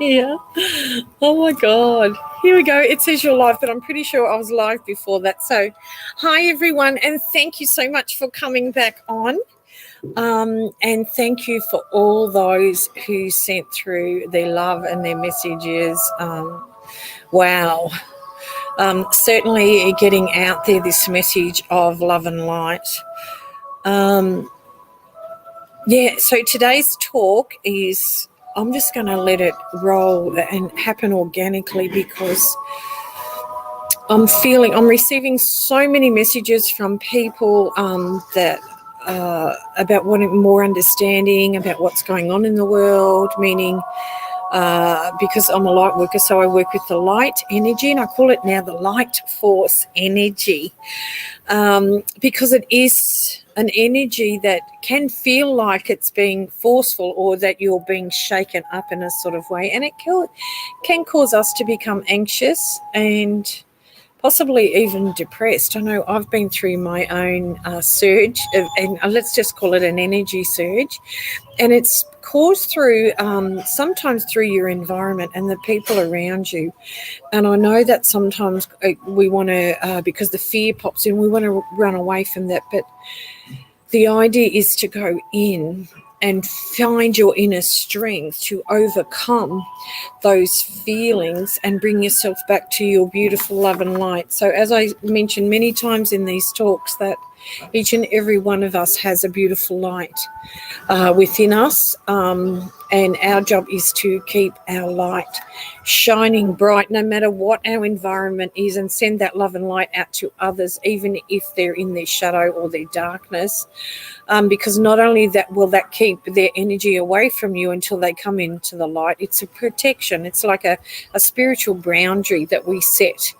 Yeah. Oh my God. Here we go. It says you're live, but I'm pretty sure I was live before that. So, hi everyone, and thank you so much for coming back on. And thank you for all those who sent through their love and their messages. Wow. Certainly getting out there this message of love and light. Yeah, so today's talk is, I'm just going to let it roll and happen organically because I'm receiving so many messages from people that about wanting more understanding about what's going on in the world, meaning because I'm a light worker, so I work with the light energy, and I call it now the light force energy, because it is an energy that can feel like it's being forceful or that you're being shaken up in a sort of way, and it can cause us to become anxious and possibly even depressed. I know I've been through my own surge, and let's just call it an energy surge, and it's caused through sometimes through your environment and the people around you. And I know that sometimes we want to, because the fear pops in, we want to run away from that. But the idea is to go in and find your inner strength to overcome those feelings and bring yourself back to your beautiful love and light. So as I mentioned many times in these talks, that each and every one of us has a beautiful light within us, and our job is to keep our light shining bright no matter what our environment is, and send that love and light out to others, even if they're in their shadow or their darkness, because not only that will that keep their energy away from you until they come into the light, it's a protection. It's like a spiritual boundary that we set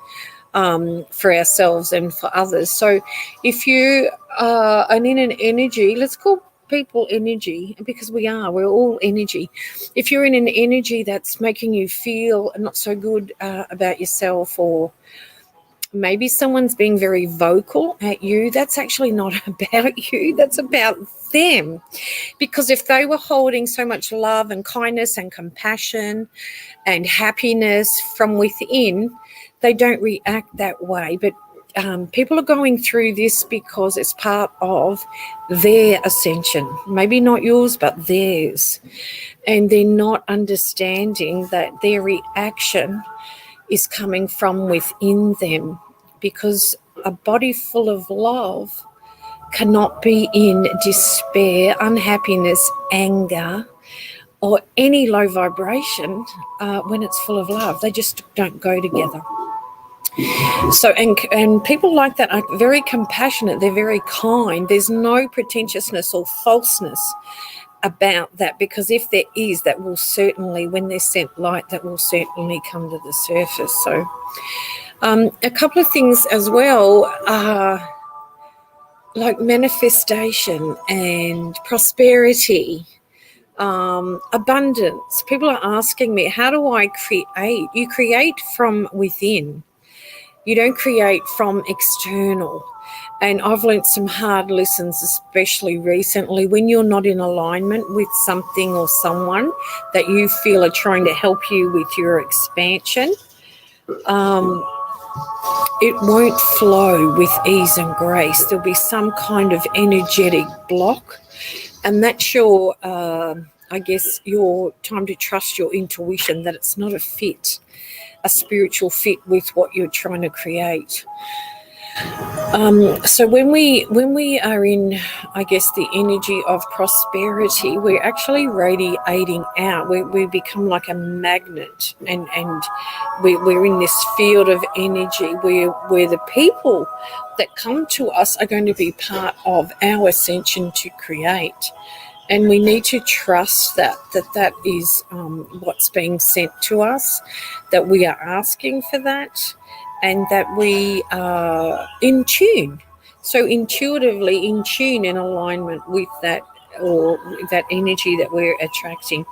for ourselves and for others. So if you are in an energy, let's call people energy, because we're all energy. If you're in an energy that's making you feel not so good about yourself, or maybe someone's being very vocal at you, that's actually not about you, that's about them. Because if they were holding so much love and kindness and compassion and happiness from within, they don't react that way. But people are going through this because it's part of their ascension, maybe not yours, but theirs. And they're not understanding that their reaction is coming from within them, because a body full of love cannot be in despair, unhappiness, anger, or any low vibration when it's full of love. They just don't go together. So, and people like that are very compassionate. They're very kind. There's no pretentiousness or falseness about that, because if there is, that will certainly, when they're sent light, that will certainly come to the surface. So a couple of things as well are like manifestation and prosperity, abundance. People are asking me, how do I create? You create from within. You don't create from external. And I've learnt some hard lessons, especially recently, when you're not in alignment with something or someone that you feel are trying to help you with your expansion. It won't flow with ease and grace. There'll be some kind of energetic block, and that's your, I guess, your time to trust your intuition, that it's not a spiritual fit with what you're trying to create. So when we are in, I guess, the energy of prosperity, we're actually radiating out. We become like a magnet, and we're in this field of energy where the people that come to us are going to be part of our ascension to create. And we need to trust that is what's being sent to us, that we are asking for that, and that we are in tune. So intuitively in tune, in alignment with that, or that energy that we're attracting.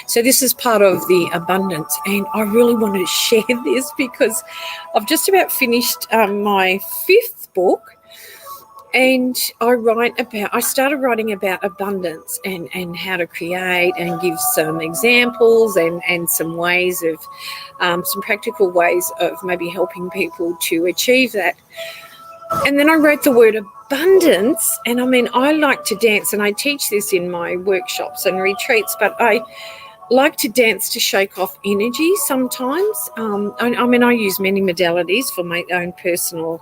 So this is part of the abundance. And I really wanted to share this because I've just about finished my 5th book. And I started writing about abundance and how to create, and give some examples and some ways of, some practical ways of maybe helping people to achieve that. And then I wrote the word abundance. And I mean, I like to dance, and I teach this in my workshops and retreats, but I like to dance to shake off energy sometimes. I mean, I use many modalities for my own personal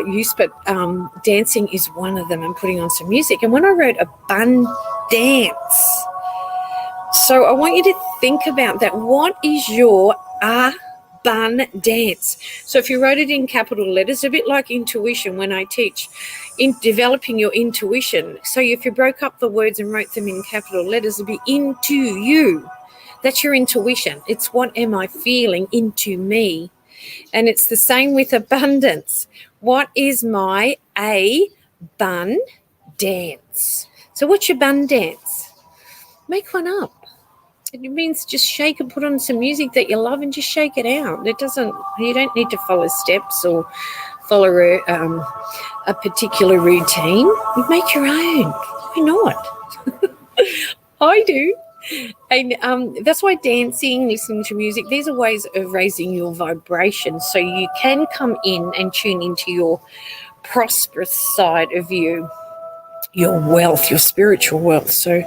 use, but dancing is one of them, and putting on some music. And when I wrote abundance, so I want you to think about that. What is your abundance? So if you wrote it in capital letters, a bit like intuition when I teach in developing your intuition. So if you broke up the words and wrote them in capital letters, it'd be into you. That's your intuition. It's what am I feeling into me? And it's the same with abundance. What is my abundance? So what's your abundance? Make one up. It means just shake and put on some music that you love and just shake it out. You don't need to follow steps or follow a particular routine. You make your own. Why not? I do. And that's why dancing, listening to music, these are ways of raising your vibration, so you can come in and tune into your prosperous side of you, your wealth, your spiritual wealth. So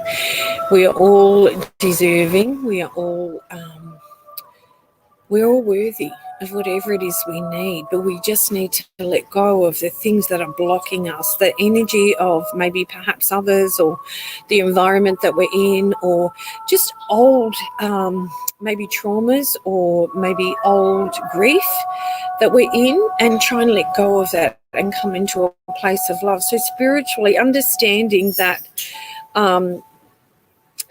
we are all deserving. We are all we're all worthy of whatever it is we need, but we just need to let go of the things that are blocking us, the energy of maybe perhaps others, or the environment that we're in, or just old maybe traumas, or maybe old grief that we're in, and try and let go of that and come into a place of love. So spiritually understanding that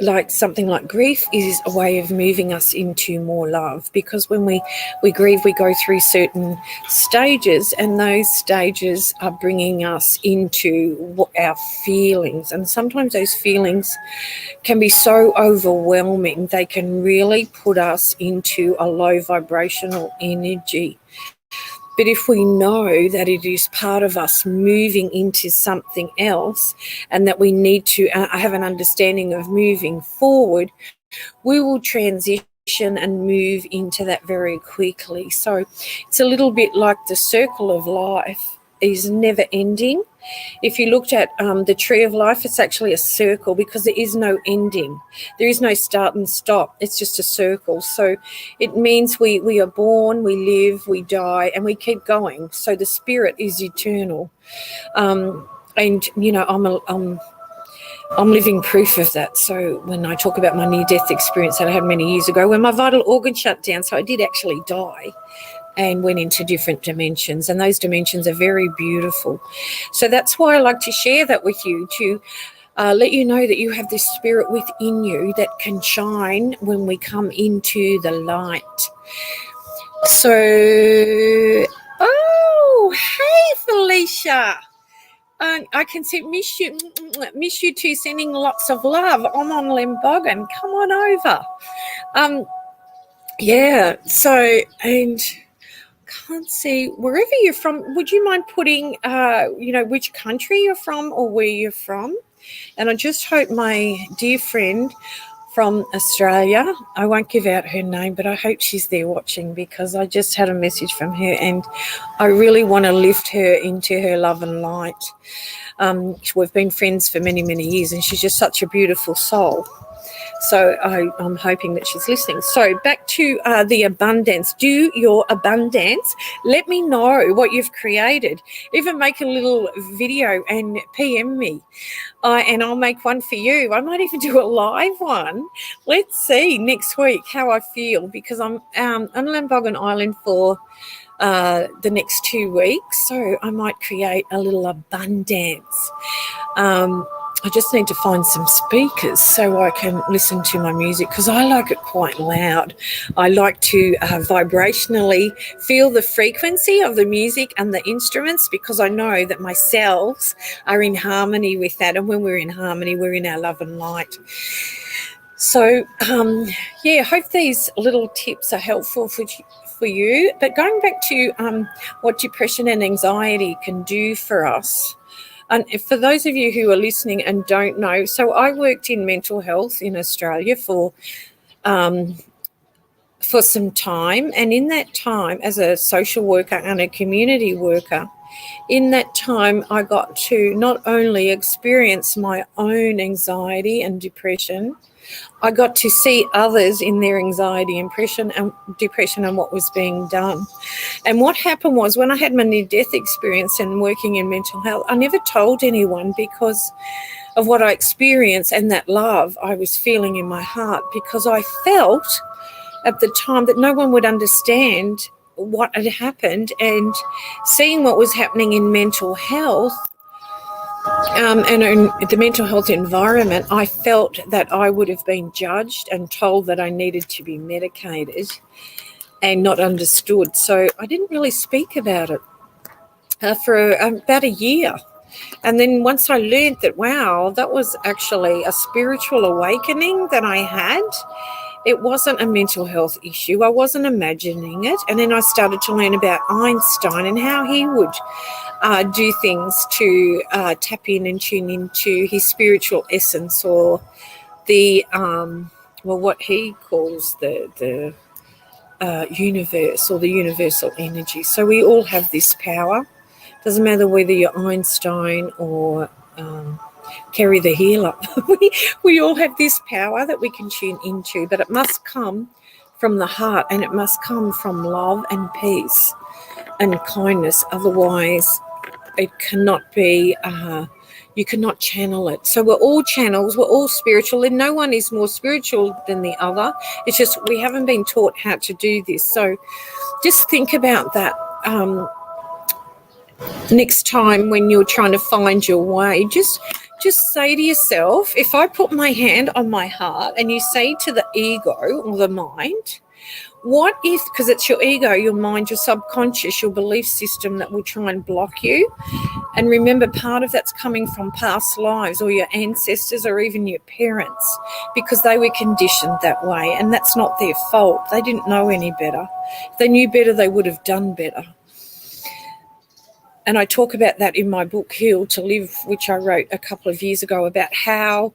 like something like grief is a way of moving us into more love, because when we grieve, we go through certain stages, and those stages are bringing us into our feelings. And sometimes those feelings can be so overwhelming, they can really put us into a low vibrational energy. But if we know that it is part of us moving into something else, and that we need to have an understanding of moving forward, we will transition and move into that very quickly. So it's a little bit like the circle of life is never ending. If you looked at the tree of life, it's actually a circle, because there is no ending. There is no start and stop. It's just a circle. So it means we are born, we live, we die, and we keep going. So the spirit is eternal. And, you know, I'm living proof of that. So when I talk about my near-death experience that I had many years ago, when my vital organ shut down, so I did actually die and went into different dimensions, and those dimensions are very beautiful. So that's why I like to share that with you, to let you know that you have this spirit within you that can shine when we come into the light. So, oh, hey, Felicia. I can see, miss you too, sending lots of love. I'm on Lembogan. Come on over. Yeah, so, and can't see wherever you're from. Would you mind putting, which country you're from or where you're from? And I just hope my dear friend from Australia, I won't give out her name, but I hope she's there watching, because I just had a message from her and I really want to lift her into her love and light. We've been friends for many, many years, and she's just such a beautiful soul. So I'm hoping that she's listening. So back to the abundance. Do your abundance. Let me know what you've created. Even make a little video and PM me. And I'll make one for you. I might even do a live one. Let's see next week how I feel, because I'm on Lambogan Island for the next 2 weeks. So I might create a little abundance. I just need to find some speakers so I can listen to my music, because I like it quite loud. I like to vibrationally feel the frequency of the music and the instruments, because I know that my cells are in harmony with that. And when we're in harmony, we're in our love and light. So, hope these little tips are helpful for you. But going back to what depression and anxiety can do for us, And for those of you who are listening and don't know, so I worked in mental health in Australia for some time, and in that time as a social worker and a community worker, in that time I got to not only experience my own anxiety and depression, I got to see others in their anxiety and depression and what was being done. And what happened was, when I had my near-death experience and working in mental health, I never told anyone because of what I experienced and that love I was feeling in my heart, because I felt at the time that no one would understand what had happened. And seeing what was happening in mental health and in the mental health environment, I felt that I would have been judged and told that I needed to be medicated and not understood. So I didn't really speak about it for about a year. And then once I learned that, wow, that was actually a spiritual awakening that I had. It wasn't a mental health issue. I wasn't imagining it. And then I started to learn about Einstein and how he would do things to tap in and tune into his spiritual essence, or the what he calls the universe, or the universal energy. So we all have this power. Doesn't matter whether you're Einstein or Kerry the healer. we all have this power that we can tune into, but it must come from the heart, and it must come from love and peace and kindness. Otherwise, it cannot be, you cannot channel it. So we're all channels, we're all spiritual, and no one is more spiritual than the other. It's just we haven't been taught how to do this. So just think about that. Next time when you're trying to find your way, just say to yourself, if I put my hand on my heart and you say to the ego or the mind, what if, because it's your ego, your mind, your subconscious, your belief system that will try and block you. And remember, part of that's coming from past lives or your ancestors or even your parents, because they were conditioned that way, and that's not their fault. They didn't know any better. If they knew better, they would have done better. And I talk about that in my book, Heal to Live, which I wrote a couple of years ago, about how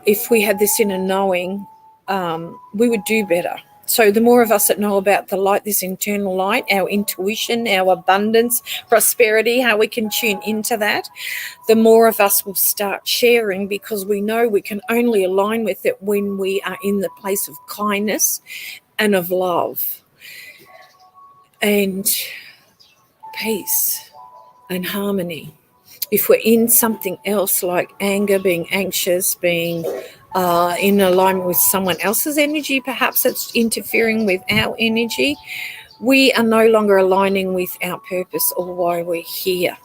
if we had this inner knowing, we would do better. So the more of us that know about the light, this internal light, our intuition, our abundance, prosperity, how we can tune into that, the more of us will start sharing, because we know we can only align with it when we are in the place of kindness and of love and peace and harmony. If we're in something else like anger, being anxious, being in alignment with someone else's energy, perhaps it's interfering with our energy, we are no longer aligning with our purpose or why we're here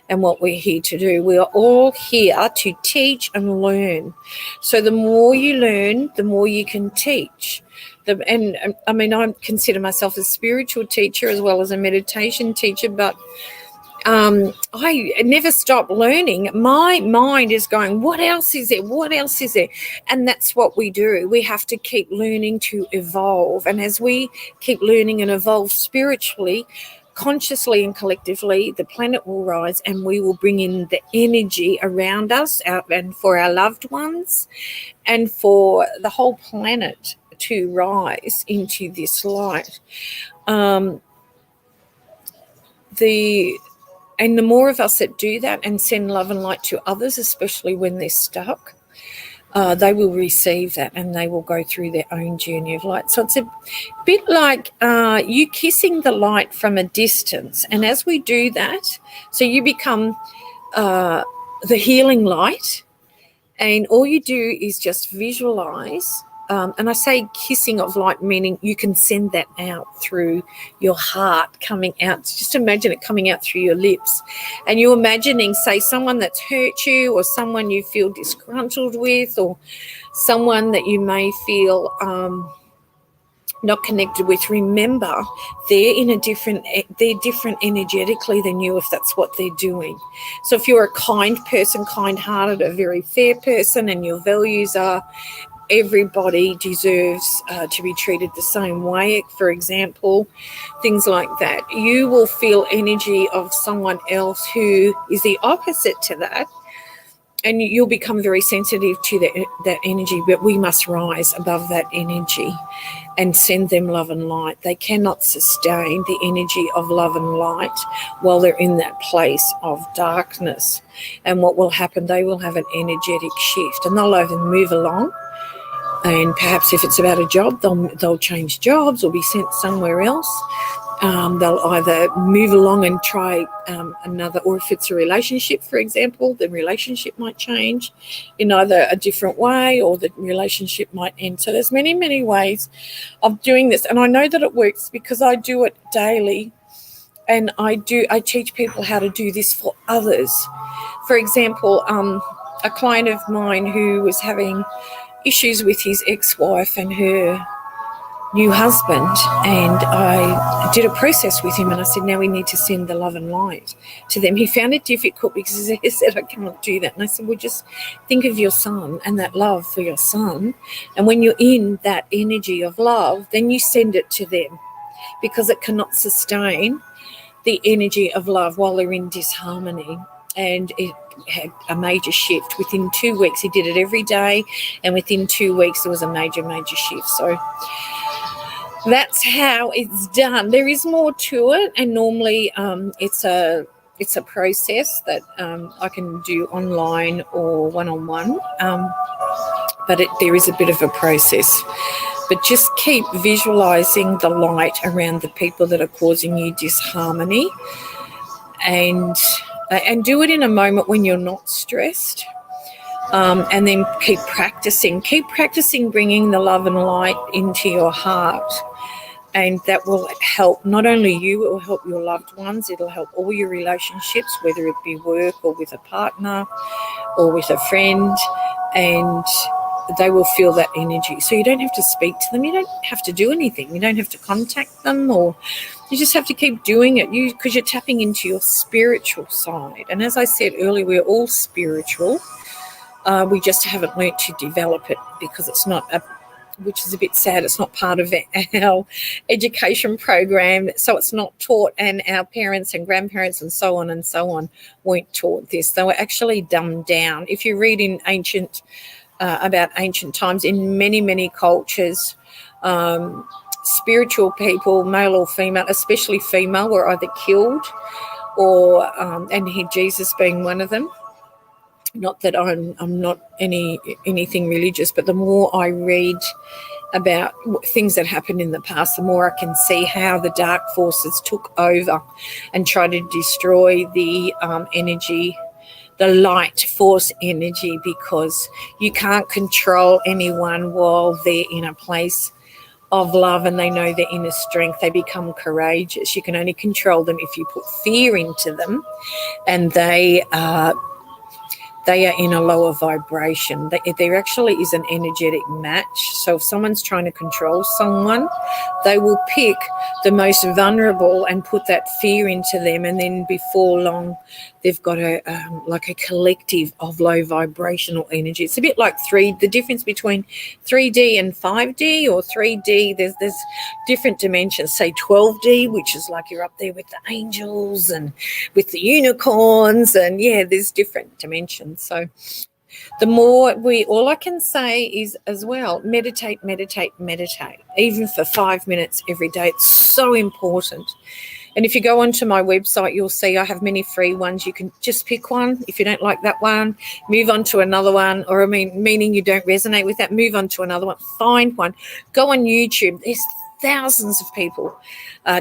and what we're here to do. We are all here to teach and learn. So the more you learn, the more you can teach. And I mean, I consider myself a spiritual teacher as well as a meditation teacher, but I never stop learning. My mind is going, what else is there? What else is there? And that's what we do. We have to keep learning to evolve. And as we keep learning and evolve spiritually, consciously and collectively, the planet will rise, and we will bring in the energy around us and for our loved ones and for the whole planet to rise into this light. And the more of us that do that and send love and light to others, especially when they're stuck, they will receive that and they will go through their own journey of light. So it's a bit like you kissing the light from a distance. And as we do that, so you become the healing light, and all you do is just visualize. And I say kissing of light, meaning you can send that out through your heart, coming out. Just imagine it coming out through your lips. And you're imagining, say, someone that's hurt you, or someone you feel disgruntled with, or someone that you may feel not connected with. Remember, they're different energetically than you if that's what they're doing. So if you're a kind person, kind-hearted, a very fair person, and your values are everybody deserves to be treated the same way, for example, things like that. You will feel energy of someone else who is the opposite to that, and you'll become very sensitive to that energy, but we must rise above that energy and send them love and light. They cannot sustain the energy of love and light while they're in that place of darkness. And what will happen, they will have an energetic shift, and they'll either move along, and perhaps if it's about a job, they'll change jobs or be sent somewhere else. They'll either move along and try another, or if it's a relationship, for example, the relationship might change in either a different way, or the relationship might end. So there's many, many ways of doing this. And I know that it works because I do it daily, and I teach people how to do this for others. For example, a client of mine who was having issues with his ex-wife and her new husband, and I did a process with him, and I said, now we need to send the love and light to them. He found it difficult because he said, I cannot do that. And I said, well, just think of your son and that love for your son, and when you're in that energy of love, then you send it to them, because it cannot sustain the energy of love while they're in disharmony. And it had a major shift. Within 2 weeks, he did it every day, and within 2 weeks there was a major shift. So that's how it's done. There is more to it, and normally it's a process that I can do online or one-on-one, but there is a bit of a process. But just keep visualizing the light around the people that are causing you disharmony, and do it in a moment when you're not stressed. And then keep practicing bringing the love and light into your heart, and that will help not only you, it will help your loved ones, it'll help all your relationships, whether it be work or with a partner or with a friend, and they will feel that energy. So you don't have to speak to them, you don't have to do anything, you don't have to contact them, or you just have to keep doing it, because you're tapping into your spiritual side. And as I said earlier, we're all spiritual. We just haven't learnt to develop it, because it's not which is a bit sad, it's not part of our education program, so it's not taught, and our parents and grandparents and so on weren't taught this. They were actually dumbed down. If you read in about ancient times, in many cultures, spiritual people, male or female, especially female, were either killed or, and Jesus being one of them. Not that I'm not anything religious, but the more I read about things that happened in the past, the more I can see how the dark forces took over and tried to destroy the energy, the light force energy, because you can't control anyone while they're in a place of love and they know their inner strength. They become courageous. You can only control them if you put fear into them, and they are in a lower vibration. There actually is an energetic match. So if someone's trying to control someone, they will pick the most vulnerable and put that fear into them, and then before long they've got a collective of low vibrational energy. It's a bit like the difference between 3D and 5D, or 3D, there's different dimensions, say 12D, which is like you're up there with the angels and with the unicorns, and there's different dimensions. So the more all I can say is, as well, meditate, even for 5 minutes every day. It's so important. And if you go onto my website, you'll see I have many free ones. You can just pick one. If you don't like that one, move on to another one, or meaning you don't resonate with that, move on to another one. Find one. Go on YouTube. There's thousands of people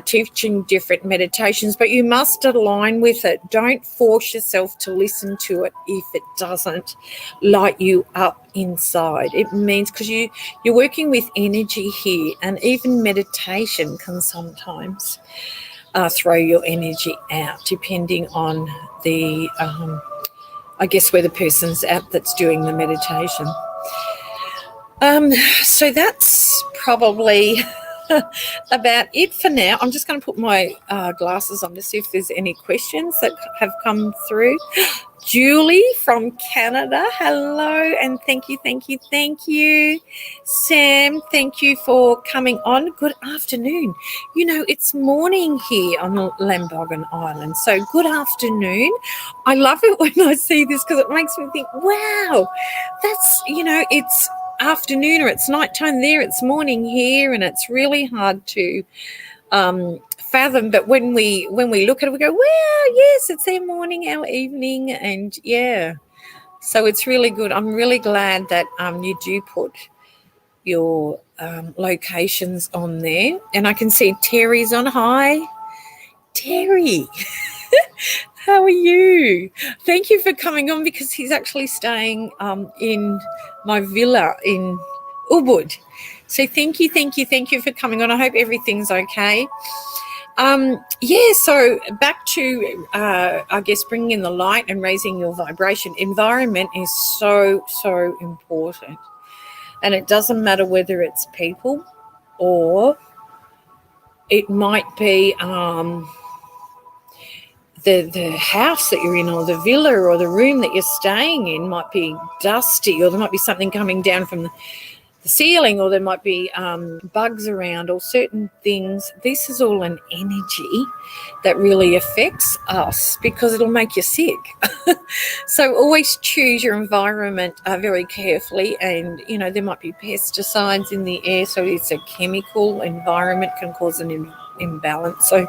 teaching different meditations, but you must align with it. Don't force yourself to listen to it if it doesn't light you up inside. It means, because you're working with energy here, and even meditation can sometimes throw your energy out, depending on the, where the person's at that's doing the meditation. So that's probably about it for now. I'm just going to put my glasses on to see if there's any questions that have come through. Julie from Canada, hello, and thank you. Sam, thank you for coming on. Good afternoon. You know, it's morning here on Lambogan Island, so good afternoon. I love it when I see this because it makes me think, wow, that's, you know, it's afternoon or it's nighttime there, it's morning here, and it's really hard to fathom. But when we look at it, we go, well, yes, it's our morning, our evening, and yeah, so it's really good. I'm really glad that you do put your locations on there, and I can see Terry's on. Hi, Terry. How are you? Thank you for coming on, because he's actually staying in my villa in Ubud. So thank you for coming on. I hope everything's okay. Yeah, so back to, I guess, bringing in the light and raising your vibration. Environment is so important. And it doesn't matter whether it's people or it might be the house that you're in, or the villa, or the room that you're staying in might be dusty, or there might be something coming down from the ceiling, or there might be bugs around, or certain things. This is all an energy that really affects us, because it'll make you sick. So always choose your environment very carefully. And, you know, there might be pesticides in the air, so it's a chemical environment, can cause an imbalance. So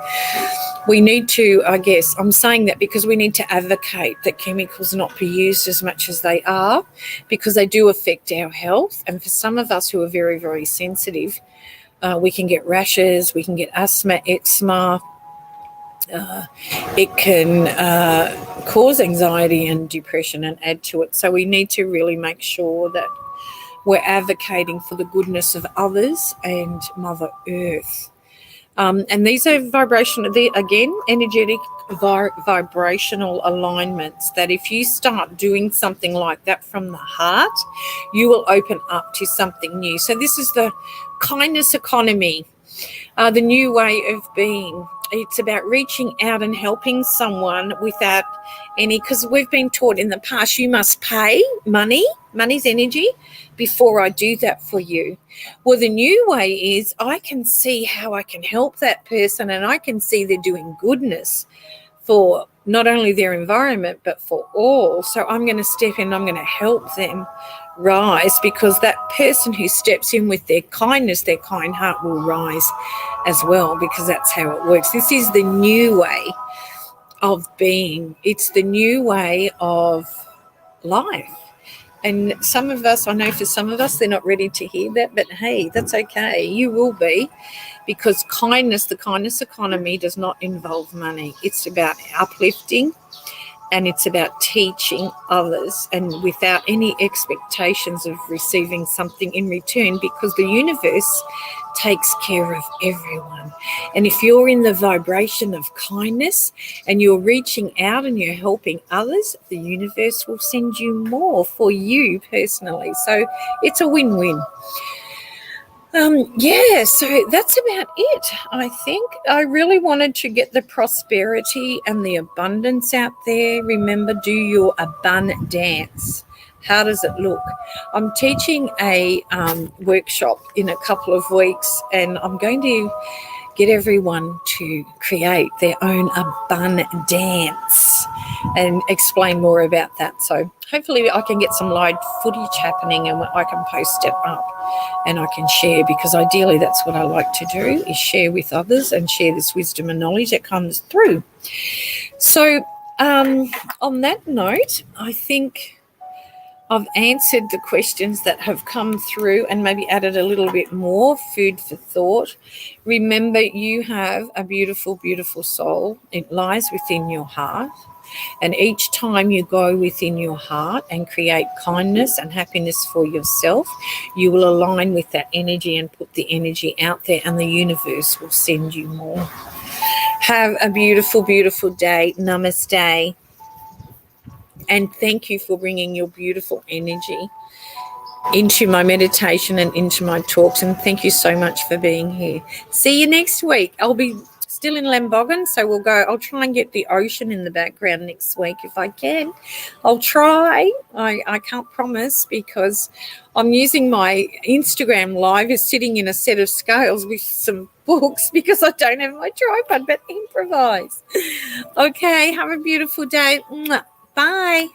we need to, I guess, I'm saying that because we need to advocate that chemicals not be used as much as they are, because they do affect our health. And for some of us who are very, very sensitive, we can get rashes, we can get asthma, eczema. It can cause anxiety and depression and add to it. So we need to really make sure that we're advocating for the goodness of others and Mother Earth. And these are energetic vibrational alignments that if you start doing something like that from the heart, you will open up to something new. So this is the kindness economy, the new way of being. It's about reaching out and helping someone without any, because we've been taught in the past, you must pay money's energy before I do that for you. Well, the new way is I can see how I can help that person, and I can see they're doing goodness for not only their environment, but for all. So I'm going to step in, I'm going to help them rise, because that person who steps in with their kindness, their kind heart, will rise as well, because that's how it works. This is the new way of being. It's the new way of life. And some of us, I know for some of us, they're not ready to hear that, but hey, that's okay. You will be, because the kindness economy does not involve money. It's about uplifting, and it's about teaching others, and without any expectations of receiving something in return, because the universe takes care of everyone. And if you're in the vibration of kindness and you're reaching out and you're helping others, the universe will send you more for you personally. So it's a win-win. Yeah, so that's about it, I think. I really wanted to get the prosperity and the abundance out there. Remember, do your abundant dance. How does it look? I'm teaching a workshop in a couple of weeks, and I'm going to get everyone to create their own abundant dance and explain more about that. So hopefully I can get some live footage happening, and I can post it up and I can share, because ideally that's what I like to do, is share with others and share this wisdom and knowledge that comes through. So on that note, I think I've answered the questions that have come through and maybe added a little bit more food for thought. Remember, you have a beautiful, beautiful soul. It lies within your heart. And each time you go within your heart and create kindness and happiness for yourself, you will align with that energy and put the energy out there, and the universe will send you more. Have a beautiful, beautiful day. Namaste. And thank you for bringing your beautiful energy into my meditation and into my talks. And thank you so much for being here. See you next week. I'll be still in Lambogan, so I'll try and get the ocean in the background next week if I can. I'll try. I can't promise because I'm using my Instagram live is sitting in a set of scales with some books because I don't have my tripod, but improvise. Okay, have a beautiful day. Bye.